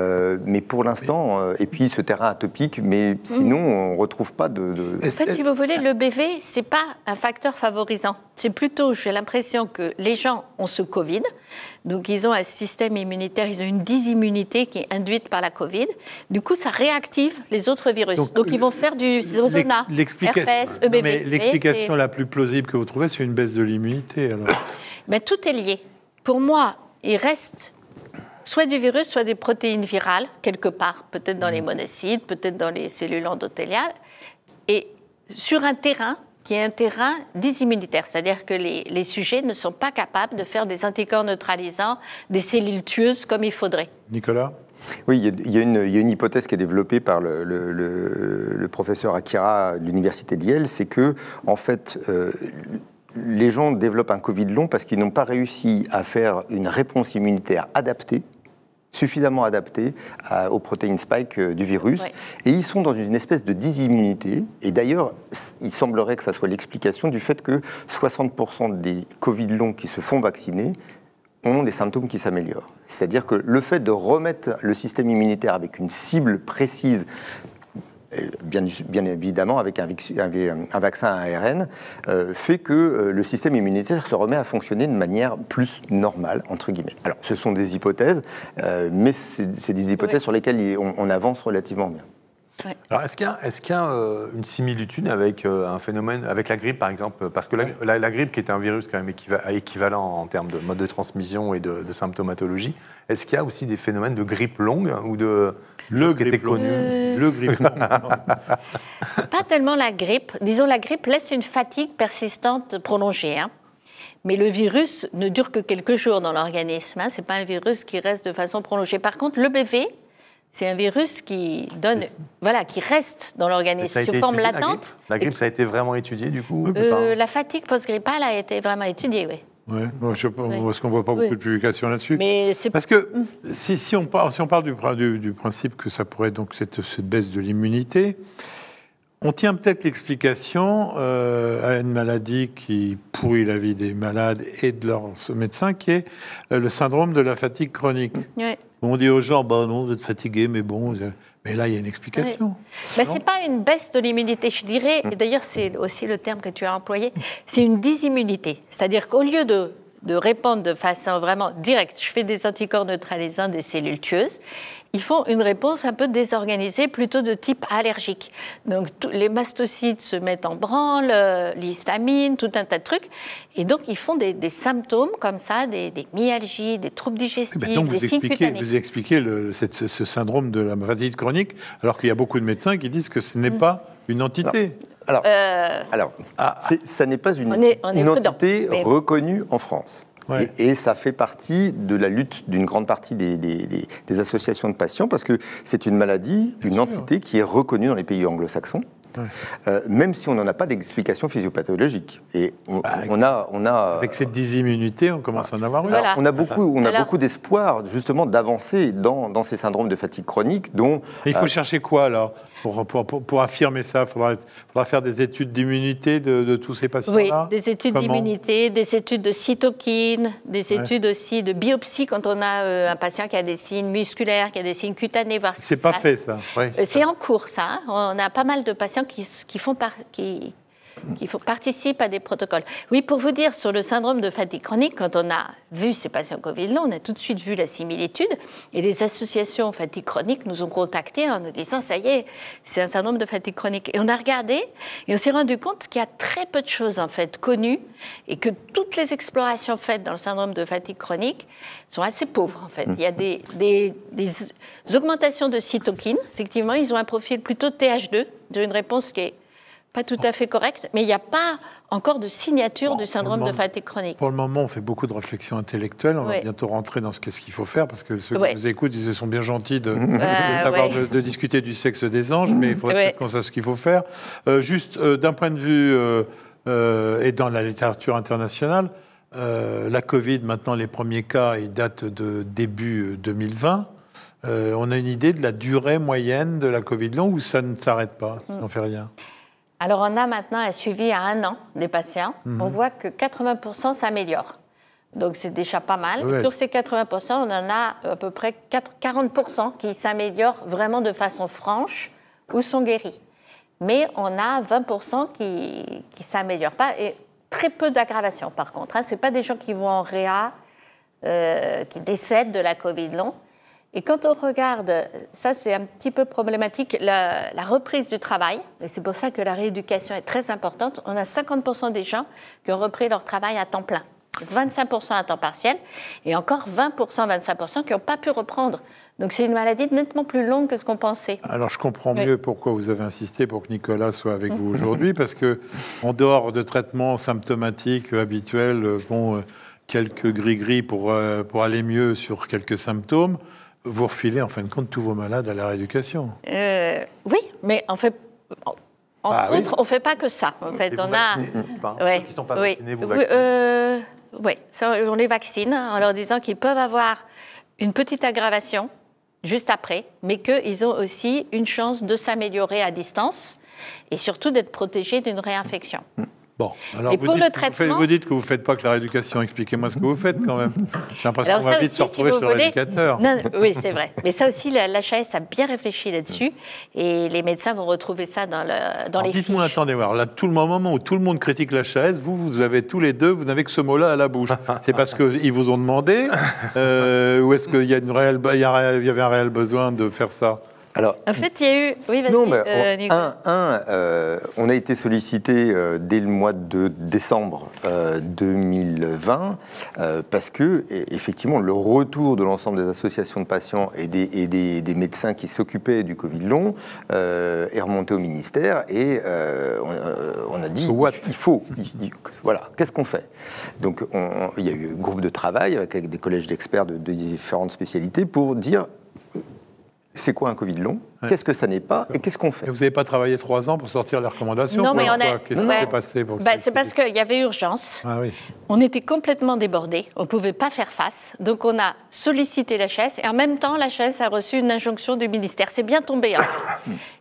Speaker 6: Mais pour l'instant, et puis ce terrain atopique, mais sinon, on ne retrouve pas de...
Speaker 4: En fait, si vous voulez, le BV, ce n'est pas un facteur favorisant. C'est plutôt, j'ai l'impression que les gens ont ce Covid, donc ils ont un système immunitaire, ils ont une dysimmunité qui est induite par la Covid. Du coup, ça réactive les autres virus. Donc ils vont faire du zona, herpès, EBV.
Speaker 3: Mais l'explication la plus plausible que vous trouvez, c'est une baisse de l'immunité, alors?
Speaker 4: Mais tout est lié. Pour moi, il reste soit du virus, soit des protéines virales, quelque part, peut-être dans les monocytes, peut-être dans les cellules endothéliales, et sur un terrain qui est un terrain dysimmunitaire, c'est-à-dire que les sujets ne sont pas capables de faire des anticorps neutralisants, des cellules tueuses comme il faudrait.
Speaker 3: Nicolas ?
Speaker 6: Oui, il y a une hypothèse qui est développée par le professeur Akira de l'université de Yale, c'est que, en fait, les gens développent un Covid long parce qu'ils n'ont pas réussi à faire une réponse immunitaire adaptée, suffisamment adaptés aux protéines spike du virus. Oui. Et ils sont dans une espèce de dysimmunité. Et d'ailleurs, il semblerait que ça soit l'explication du fait que 60% des Covid longs qui se font vacciner ont des symptômes qui s'améliorent. C'est-à-dire que le fait de remettre le système immunitaire avec une cible précise, bien évidemment avec un vaccin à ARN, fait que le système immunitaire se remet à fonctionner de manière plus normale, entre guillemets. Alors, ce sont des hypothèses, mais c'est des hypothèses sur lesquelles on avance relativement bien.
Speaker 5: Ouais. Alors, est-ce qu'il y a une similitude avec un phénomène, avec la grippe par exemple? Parce que la grippe, qui est un virus quand même équivalent en termes de mode de transmission et de symptomatologie, est-ce qu'il y a aussi des phénomènes de grippe longue ou de...
Speaker 3: Le grippe long. Le grippe long.
Speaker 4: Pas tellement la grippe. Disons, la grippe laisse une fatigue persistante prolongée. Mais le virus ne dure que quelques jours dans l'organisme. Ce n'est pas un virus qui reste de façon prolongée. Par contre, l'EBV, c'est un virus qui reste dans l'organisme sous forme latente.
Speaker 5: La grippe, ça a été vraiment étudié, du coup?
Speaker 4: La fatigue post-grippale a été vraiment étudiée, oui.
Speaker 3: Oui, parce qu'on ne voit pas beaucoup de publications là-dessus. Parce que si on parle du principe que ça pourrait être donc cette baisse de l'immunité, on tient peut-être l'explication à une maladie qui pourrit la vie des malades et de leurs médecins, qui est le syndrome de la fatigue chronique. Oui. On dit aux gens, non, vous êtes fatigués, mais bon... Mais là, il y a une explication.
Speaker 4: Mais ce n'est pas une baisse de l'immunité, je dirais, et d'ailleurs c'est aussi le terme que tu as employé, c'est une dysimmunité. C'est-à-dire qu'au lieu de répondre de façon vraiment directe, je fais des anticorps neutralisants des cellules tueuses, ils font une réponse un peu désorganisée, plutôt de type allergique. Donc les mastocytes se mettent en branle, l'histamine, tout un tas de trucs, et donc ils font des symptômes comme ça, des myalgies, des troubles digestifs,
Speaker 3: donc
Speaker 4: des signes cutanés.
Speaker 3: Vous expliquez ce syndrome de la fatigue chronique, alors qu'il y a beaucoup de médecins qui disent que ce n'est pas une entité.
Speaker 6: Ça n'est pas une entité reconnue en France. Ouais. Et ça fait partie de la lutte d'une grande partie des associations de patients, parce que c'est une maladie, une entité qui est reconnue dans les pays anglo-saxons. Ouais. Même si on n'en a pas d'explication physiopathologique. Et on a
Speaker 3: avec cette dysimmunité, on commence à en avoir une.
Speaker 6: Voilà. On a beaucoup d'espoir, justement, d'avancer dans ces syndromes de fatigue chronique, dont...
Speaker 3: Il faut chercher quoi, alors, pour affirmer ça? Il faudra faire des études d'immunité de tous ces patients-là?
Speaker 4: Oui, des études d'immunité, des études de cytokines, des études aussi de biopsie, quand on a un patient qui a des signes musculaires, qui a des signes cutanés, voir ce qui se passe.
Speaker 3: C'est pas fait, ça.
Speaker 4: C'est en cours, ça. On a pas mal de patients qui participent à des protocoles. Oui, pour vous dire, sur le syndrome de fatigue chronique, quand on a vu ces patients Covid-là, on a tout de suite vu la similitude, et les associations fatigue chronique nous ont contactés en nous disant, ça y est, c'est un syndrome de fatigue chronique. Et on a regardé, et on s'est rendu compte qu'il y a très peu de choses, en fait, connues, et que toutes les explorations faites dans le syndrome de fatigue chronique sont assez pauvres, en fait. Il y a des augmentations de cytokines. Effectivement, ils ont un profil plutôt TH2, une réponse qui est pas tout à fait correcte, mais il n'y a pas encore de signature du syndrome de fatigue chronique.
Speaker 3: Pour le moment, on fait beaucoup de réflexions intellectuelles. On va bientôt rentrer dans qu'est-ce qu'il faut faire, parce que ceux qui nous écoutent, ils sont bien gentils de discuter du sexe des anges, mais il faudrait peut-être qu'on sache ce qu'il faut faire. Juste d'un point de vue, et dans la littérature internationale, la Covid, maintenant, les premiers cas, ils datent de début 2020. On a une idée de la durée moyenne de la Covid longue, ou ça ne s'arrête pas, ça n'en fait rien?
Speaker 4: Alors, on a maintenant un suivi à 1 an des patients. On voit que 80% s'améliorent. Donc, c'est déjà pas mal. Ouais. Sur ces 80%, on en a à peu près 40% qui s'améliorent vraiment de façon franche ou sont guéris. Mais on a 20% qui ne s'améliorent pas, et très peu d'aggravation, par contre. Ce n'est pas des gens qui vont en réa, qui décèdent de la Covid long. Et quand on regarde, ça c'est un petit peu problématique, la reprise du travail, et c'est pour ça que la rééducation est très importante, on a 50% des gens qui ont repris leur travail à temps plein, 25% à temps partiel, et encore 25% qui n'ont pas pu reprendre. Donc c'est une maladie nettement plus longue que ce qu'on pensait.
Speaker 3: Alors je comprends mieux pourquoi vous avez insisté pour que Nicolas soit avec vous aujourd'hui, parce qu'en dehors de traitements symptomatiques habituels, quelques gris-gris pour aller mieux sur quelques symptômes, vous refilez en fin de compte tous vos malades à la rééducation.
Speaker 4: Oui, mais en fait, entre autres, on ne fait pas que ça. En fait, on a
Speaker 5: ceux qui ne sont pas vaccinés, vous vaccinez.
Speaker 4: Oui, on les vaccine en leur disant qu'ils peuvent avoir une petite aggravation juste après, mais qu'ils ont aussi une chance de s'améliorer à distance et surtout d'être protégés d'une réinfection.
Speaker 3: Bon, alors
Speaker 4: et pour le traitement,
Speaker 3: vous dites que vous ne faites pas que la rééducation. Expliquez-moi ce que vous faites quand même. J'ai l'impression qu'on va vite se retrouver sur l'éducateur.
Speaker 4: Oui, c'est vrai. Mais ça aussi, l'HAS a bien réfléchi là-dessus et les médecins vont retrouver ça dans les fiches.
Speaker 3: Dites-moi, attendez, voir. Là, tout le moment où tout le monde critique l'HAS, vous avez tous les deux, vous n'avez que ce mot-là à la bouche. C'est parce qu'ils vous ont demandé ou est-ce qu'il y avait un réel besoin de faire ça?
Speaker 6: Alors,
Speaker 4: en fait, il y a eu... Oui, vas-y,
Speaker 6: non, mais on a été sollicité dès le mois de décembre 2020 parce que, effectivement, le retour de l'ensemble des associations de patients et des médecins qui s'occupaient du Covid long est remonté au ministère et on a dit il faut. Voilà, qu'est-ce qu'on fait? Donc, il y a eu un groupe de travail avec des collèges d'experts de différentes spécialités pour dire... C'est quoi un Covid long? Qu'est-ce que ça n'est pas? Et qu'est-ce qu'on fait?
Speaker 3: Et vous n'avez pas travaillé 3 ans pour sortir les recommandations?
Speaker 4: Non, mais on a...
Speaker 3: Qu'est-ce qui s'est passé pour
Speaker 4: c'est parce qu'il y avait urgence.
Speaker 3: Ah, oui.
Speaker 4: On était complètement débordés. On ne pouvait pas faire face. Donc, on a sollicité l'HAS. Et en même temps, l'HAS a reçu une injonction du ministère. C'est bien tombé. Hein.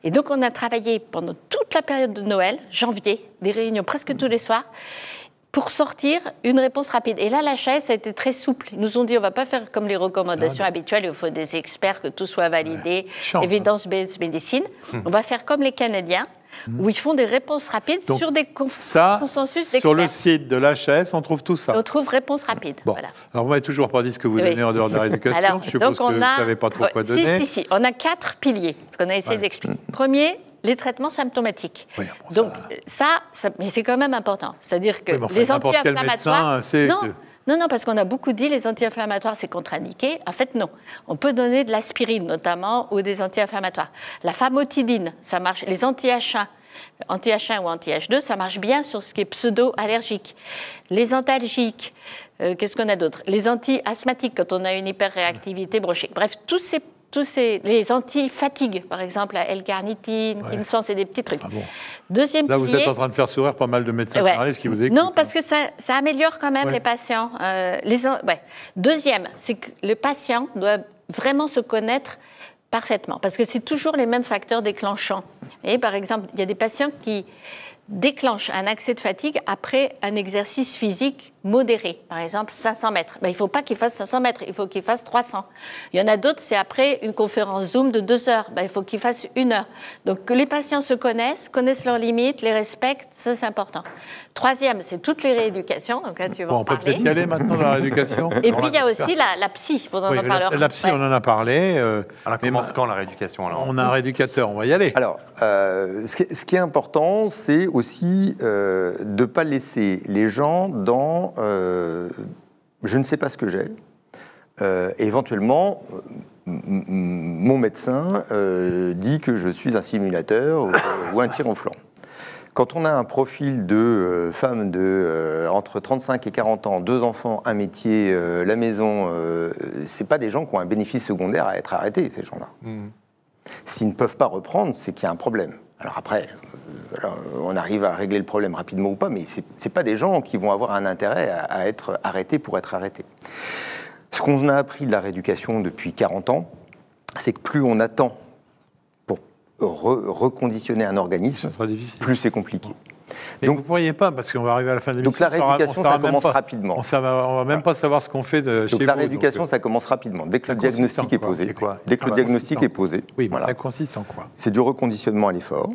Speaker 4: Et donc, on a travaillé pendant toute la période de Noël, janvier, des réunions presque tous les soirs, pour sortir une réponse rapide. Et là, l'HAS a été très souple. Ils nous ont dit, on ne va pas faire comme les recommandations habituelles, il faut des experts, que tout soit validé, évidence-based médecine. On va faire comme les Canadiens, où ils font des réponses rapides sur des consensus d'experts.
Speaker 3: Sur le site de l'HAS, on trouve tout ça.
Speaker 4: On trouve réponse rapide.
Speaker 3: Bon. Voilà. Alors, vous m'avez toujours pas dit ce que vous donnez en dehors de la rééducation. Alors, je suppose que vous n'avez pas trop quoi donner.
Speaker 4: Si. On a 4 piliers, ce qu'on a essayé d'expliquer. Premier, les traitements symptomatiques. Oui, bon, donc ça, mais c'est quand même important. C'est-à-dire que les anti-inflammatoires... Non, parce qu'on a beaucoup dit les anti-inflammatoires, c'est contre-indiqué. En fait, non. On peut donner de l'aspirine, notamment, ou des anti-inflammatoires. La famotidine, ça marche. Les anti-H1, anti-H1 ou anti-H2, ça marche bien sur ce qui est pseudo-allergique. Les antalgiques, qu'est-ce qu'on a d'autre? Les anti-asthmatiques, quand on a une hyperréactivité bronchique. Bref, les anti-fatigue, par exemple, la L-carnitine, Kinsan, c'est des petits trucs. Ah bon. Deuxième pilier...
Speaker 3: Là, vous êtes en train de faire sourire pas mal de médecins généralistes qui vous écoutent.
Speaker 4: Non, parce que ça améliore quand même les patients. Deuxième, c'est que le patient doit vraiment se connaître parfaitement, parce que c'est toujours les mêmes facteurs déclenchants. Et par exemple, il y a des patients qui déclenchent un accès de fatigue après un exercice physique modéré, par exemple 500 mètres. Il ne faut pas qu'il fasse 500 mètres, il faut qu'il fasse 300. Il y en a d'autres, c'est après une conférence Zoom de 2 heures, il faut qu'il fasse 1 heure. Donc que les patients se connaissent leurs limites, les respectent, ça c'est important. Troisième, c'est toutes les rééducations, donc là tu vas en parler.
Speaker 3: On peut peut-être y aller maintenant dans la rééducation.
Speaker 4: Et puis il y a aussi la psy, on en parlera.
Speaker 3: La psy, on en a parlé.
Speaker 5: Elle commence quand la rééducation alors?
Speaker 3: On a un rééducateur, on va y aller.
Speaker 6: Alors, ce qui est important, c'est aussi de ne pas laisser les gens dans je ne sais pas ce que j'ai. Éventuellement, mon médecin dit que je suis un simulateur ou un tir au flanc. Quand on a un profil de femme de entre 35 et 40 ans, 2 enfants, un métier, la maison, c'est pas des gens qui ont un bénéfice secondaire à être arrêtés, ces gens-là. S'ils ne peuvent pas reprendre, c'est qu'il y a un problème. Alors après, on arrive à régler le problème rapidement ou pas, mais c'est pas des gens qui vont avoir un intérêt à être arrêtés pour être arrêtés. Ce qu'on a appris de la rééducation depuis 40 ans, c'est que plus on attend pour reconditionner un organisme, plus c'est compliqué.
Speaker 3: Et donc, vous ne pourriez pas, parce qu'on va arriver à la fin de l'émission.
Speaker 6: Donc la rééducation, ça commence rapidement.
Speaker 3: On ne va même pas savoir ce qu'on fait chez vous.
Speaker 6: Donc la rééducation, ça commence rapidement. Dès que le diagnostic est posé. Dès que le diagnostic est posé.
Speaker 3: Oui, mais ça consiste en quoi?
Speaker 6: C'est du reconditionnement à l'effort,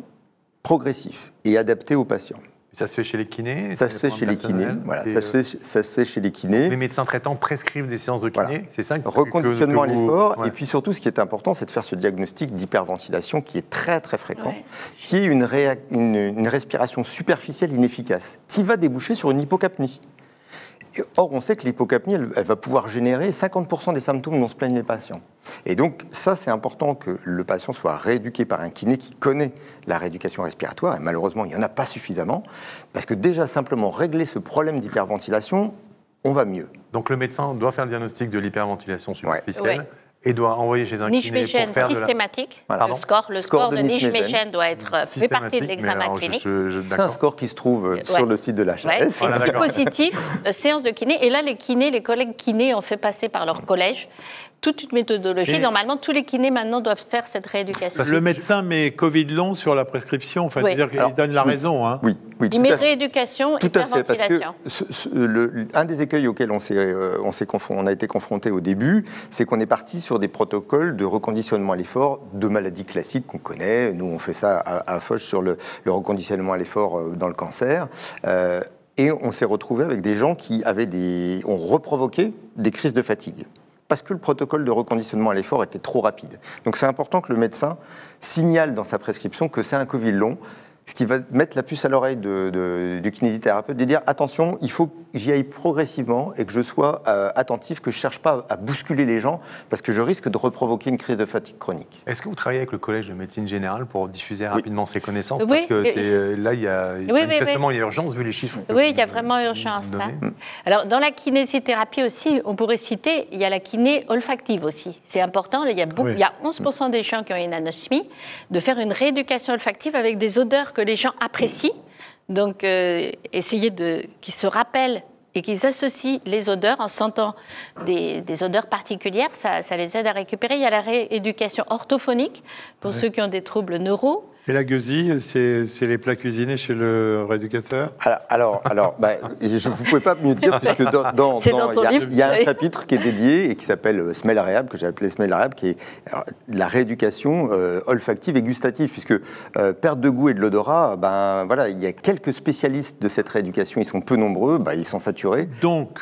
Speaker 6: progressif et adapté aux patients.
Speaker 5: Ça se fait chez les kinés?
Speaker 6: Ça se fait chez les kinés, voilà, ça se fait chez les kinés.
Speaker 5: Les médecins traitants prescrivent des séances de kiné, voilà. C'est ça?
Speaker 6: Reconditionnement à l'effort, et puis surtout, ce qui est important, c'est de faire ce diagnostic d'hyperventilation qui est très très fréquent, qui est une respiration superficielle inefficace, qui va déboucher sur une hypocapnie. Or, on sait que l'hypocapnie, elle va pouvoir générer 50% des symptômes dont se plaignent les patients. Et donc, ça, c'est important que le patient soit rééduqué par un kiné qui connaît la rééducation respiratoire. Et malheureusement, il n'y en a pas suffisamment. Parce que déjà, simplement régler ce problème d'hyperventilation, on va mieux.
Speaker 5: Donc, le médecin doit faire le diagnostic de l'hyperventilation superficielle. Et doit envoyer chez un kiné pour faire
Speaker 4: systématique.
Speaker 6: Voilà.
Speaker 4: Le score de Niche-Méchaine doit être fait partie de l'examen clinique.
Speaker 6: C'est un score qui se trouve sur le site de l'HAS.
Speaker 4: C'est positif, séance de kiné. Et là, les collègues kinés ont fait passer par leur collège toute une méthodologie. Et normalement, tous les kinés maintenant doivent faire cette rééducation.
Speaker 3: Le médecin met Covid long sur la prescription, enfin, dire qu'il donne la raison. Hein.
Speaker 6: Oui.
Speaker 4: Il met rééducation et hyperventilation.
Speaker 6: Un des écueils auxquels on a été confronté au début, c'est qu'on est parti sur des protocoles de reconditionnement à l'effort de maladies classiques qu'on connaît. Nous, on fait ça à Foch sur le reconditionnement à l'effort dans le cancer. Et on s'est retrouvé avec des gens qui ont reprovoqué des crises de fatigue. Parce que le protocole de reconditionnement à l'effort était trop rapide. Donc c'est important que le médecin signale dans sa prescription que c'est un Covid long, ce qui va mettre la puce à l'oreille du kinésithérapeute, de dire attention, il faut que j'y aille progressivement et que je sois attentif, que je ne cherche pas à bousculer les gens, parce que je risque de reprovoquer une crise de fatigue chronique.
Speaker 5: Est-ce que vous travaillez avec le Collège de médecine générale pour diffuser rapidement ces connaissances? Parce que là, il y a manifestement il y a urgence vu les chiffres.
Speaker 4: Oui, il y a vraiment urgence. Hein. Alors, dans la kinésithérapie aussi, on pourrait citer, il y a la kiné olfactive aussi. C'est important, il y a 11% des gens qui ont une anosmie, de faire une rééducation olfactive avec des odeurs que les gens apprécient. Donc, essayer qu'ils se rappellent et qu'ils associent les odeurs en sentant des odeurs particulières, ça les aide à récupérer. Il y a la rééducation orthophonique pour ceux qui ont des troubles neuro.
Speaker 3: Et la gueusie, c'est les plats cuisinés chez le rééducateur?
Speaker 6: Alors, vous ne pouvez pas mieux dire, puisque il y a un chapitre qui est dédié et qui s'appelle Smell Rehab, que j'ai appelé Smell Rehab, qui est la rééducation olfactive et gustative, puisque perte de goût et de l'odorat, il y a quelques spécialistes de cette rééducation, ils sont peu nombreux, ils sont saturés.
Speaker 3: Donc,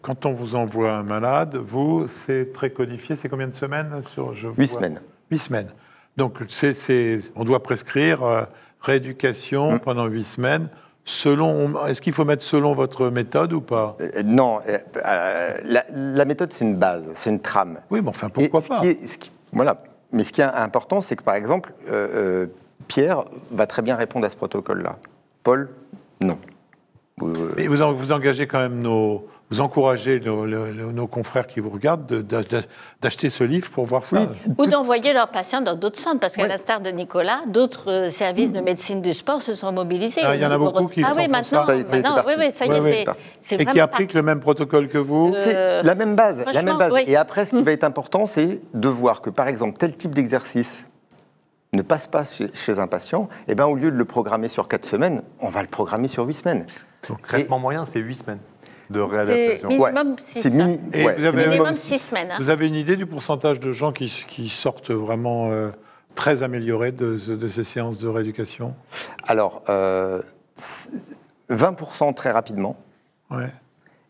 Speaker 3: quand on vous envoie un malade, c'est très codifié, c'est combien de semaines
Speaker 6: 8 semaines.
Speaker 3: 8 semaines. Donc, on doit prescrire rééducation pendant 8 semaines. Est-ce qu'il faut mettre selon votre méthode ou pas?
Speaker 6: Non, la méthode, c'est une base, c'est une trame.
Speaker 3: Oui, mais enfin, pourquoi pas?
Speaker 6: Voilà. Mais ce qui est important, c'est que, par exemple, Pierre va très bien répondre à ce protocole-là. Paul, non.
Speaker 3: Mais vous engagez quand même vous encouragez nos confrères qui vous regardent d'acheter ce livre pour voir ça.
Speaker 4: Oui. Ou d'envoyer leurs patients dans d'autres centres, parce qu'à l'instar de Nicolas, d'autres services de médecine du sport se sont mobilisés.
Speaker 3: Il y en a beaucoup qui font
Speaker 4: maintenant,
Speaker 3: ça.
Speaker 4: Ça y est, c'est
Speaker 3: et qui appliquent le même protocole que vous.
Speaker 6: C'est la même base. Oui. Et après, ce qui va être important, c'est de voir que, par exemple, tel type d'exercice ne passe pas chez un patient, et au lieu de le programmer sur 4 semaines, on va le programmer sur 8 semaines.
Speaker 5: Donc, traitement moyen, c'est 8 semaines de réadaptation.
Speaker 4: Minimum 6 minimum 6 semaines.
Speaker 3: Vous avez une idée du pourcentage de gens qui sortent vraiment très améliorés de ces séances de rééducation?
Speaker 6: Alors, 20% très rapidement.
Speaker 3: Ouais.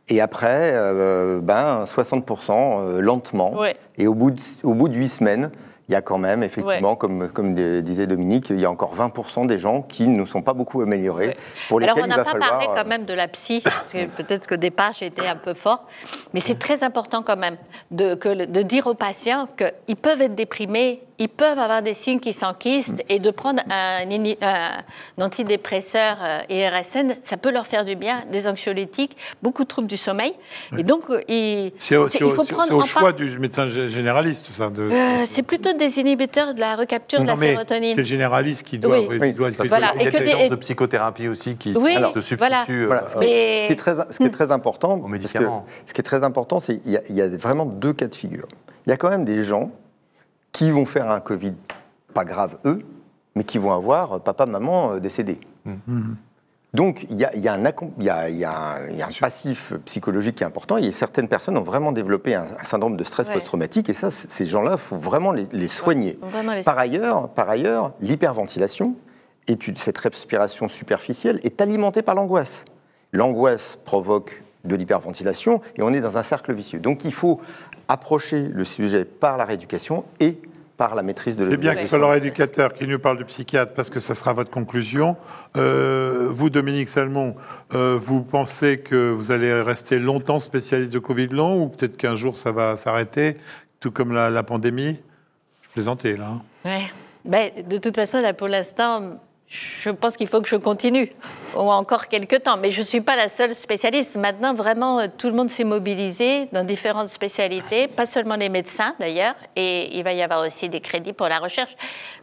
Speaker 6: Et après, 60% lentement. Ouais. Et au bout de 8 semaines, il y a quand même, effectivement, comme disait Dominique, il y a encore 20% des gens qui ne sont pas beaucoup améliorés, pour lesquels il va falloir...
Speaker 4: Alors, on n'a pas parlé quand même de la psy, parce que peut-être qu'au départ, j'ai été un peu fort, mais c'est très important quand même de dire aux patients qu'ils peuvent être déprimés, ils peuvent avoir des signes qui s'enquistent, et de prendre un antidépresseur IRSN, ça peut leur faire du bien, des anxiolytiques, beaucoup de troubles du sommeil. Et donc, il faut prendre...
Speaker 3: C'est au choix du médecin généraliste, ça.
Speaker 4: C'est plutôt des inhibiteurs de la recapture de la sérotonine.
Speaker 3: C'est le généraliste qui doit...
Speaker 5: Il y a des séances de psychothérapie aussi qui se substituent...
Speaker 6: Ce qui est très important,
Speaker 5: aux médicaments.
Speaker 6: Ce qui est très important, c'est qu'il y a vraiment 2 cas de figure. Il y a quand même des gens qui vont faire un Covid, pas grave eux, mais qui vont avoir papa, maman décédés. Donc, il y a un passif psychologique qui est important, et certaines personnes ont vraiment développé un syndrome de stress post-traumatique, et ça, ces gens-là, il faut vraiment les soigner. Par ailleurs, l'hyperventilation, cette respiration superficielle, est alimentée par l'angoisse. L'angoisse provoque de l'hyperventilation, et on est dans un cercle vicieux. Donc, il faut approcher le sujet par la rééducation et par la maîtrise de
Speaker 3: l'autonomie. C'est bien que ce soit le rééducateur qui nous parle du psychiatre, parce que ça sera votre conclusion. Vous, Dominique Salmon, vous pensez que vous allez rester longtemps spécialiste de Covid long, ou peut-être qu'un jour ça va s'arrêter, tout comme la pandémie? Je plaisantais, là.
Speaker 4: De toute façon, là, pour l'instant... Je pense qu'il faut que je continue, encore quelques temps. Mais je ne suis pas la seule spécialiste. Maintenant, vraiment, tout le monde s'est mobilisé dans différentes spécialités, pas seulement les médecins, d'ailleurs. Et il va y avoir aussi des crédits pour la recherche,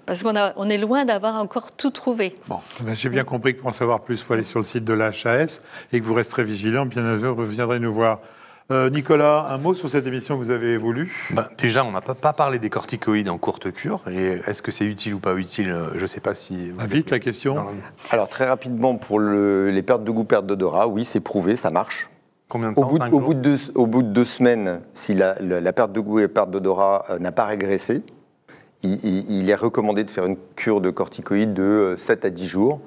Speaker 4: parce qu'on est loin d'avoir encore tout trouvé.
Speaker 3: Bon, j'ai bien compris que pour en savoir plus, il faut aller sur le site de la HAS et que vous resterez vigilant. Bien sûr, vous viendrez nous voir. Nicolas, un mot sur cette émission que vous avez voulu?
Speaker 5: Déjà, on n'a pas parlé des corticoïdes en courte cure. Et est-ce que c'est utile ou pas utile? Je ne sais pas si...
Speaker 3: Vite la question.
Speaker 6: Alors très rapidement, pour les pertes de goût, pertes d'odorat, oui, c'est prouvé, ça marche.
Speaker 5: Combien de temps?
Speaker 6: Au bout de 2 semaines, si la perte de goût et perte d'odorat n'a pas régressé, il est recommandé de faire une cure de corticoïdes de 7 à 10 jours.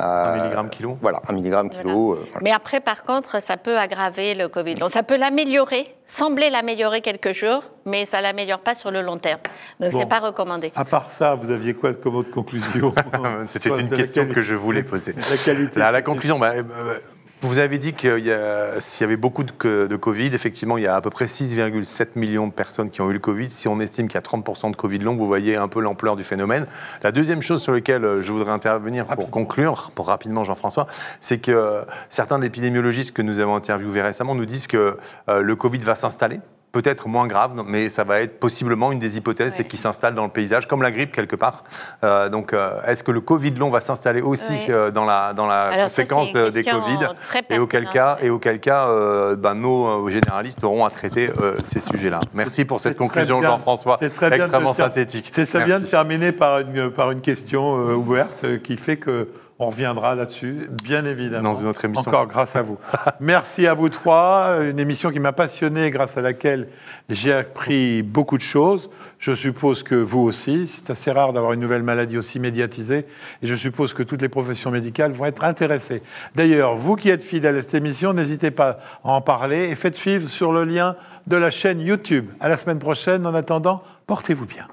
Speaker 5: 1 mg kilo.
Speaker 6: Voilà, 1 mg kilo.
Speaker 4: Voilà. Mais après, par contre, ça peut aggraver le Covid long. Ça peut l'améliorer, sembler l'améliorer quelques jours, mais ça ne l'améliore pas sur le long terme. Donc, ce n'est pas recommandé.
Speaker 3: À part ça, vous aviez quoi comme autre conclusion?
Speaker 5: C'était une question que je voulais poser.
Speaker 3: La qualité.
Speaker 5: La conclusion, vous avez dit s'il y avait beaucoup de Covid, effectivement, il y a à peu près 6,7 millions de personnes qui ont eu le Covid. Si on estime qu'il y a 30% de Covid long, vous voyez un peu l'ampleur du phénomène. La deuxième chose sur laquelle je voudrais intervenir pour conclure, pour rapidement Jean-François, c'est que certains épidémiologistes que nous avons interviewés récemment nous disent que le Covid va s'installer. Peut-être moins grave, mais ça va être possiblement une des hypothèses, c'est qu'il s'installe dans le paysage, comme la grippe quelque part. Donc, est-ce que le Covid long va s'installer aussi dans la conséquence des Covid? Et auquel cas, nos généralistes auront à traiter ces sujets-là. Merci pour cette conclusion, Jean-François, extrêmement synthétique.
Speaker 3: C'est bien de terminer par une question ouverte qui fait que on reviendra là-dessus, bien évidemment.
Speaker 5: Dans une autre émission.
Speaker 3: Encore grâce à vous. Merci à vous trois. Une émission qui m'a passionné, grâce à laquelle j'ai appris beaucoup de choses. Je suppose que vous aussi. C'est assez rare d'avoir une nouvelle maladie aussi médiatisée. Et je suppose que toutes les professions médicales vont être intéressées. D'ailleurs, vous qui êtes fidèles à cette émission, n'hésitez pas à en parler et faites suivre sur le lien de la chaîne YouTube. À la semaine prochaine. En attendant, portez-vous bien.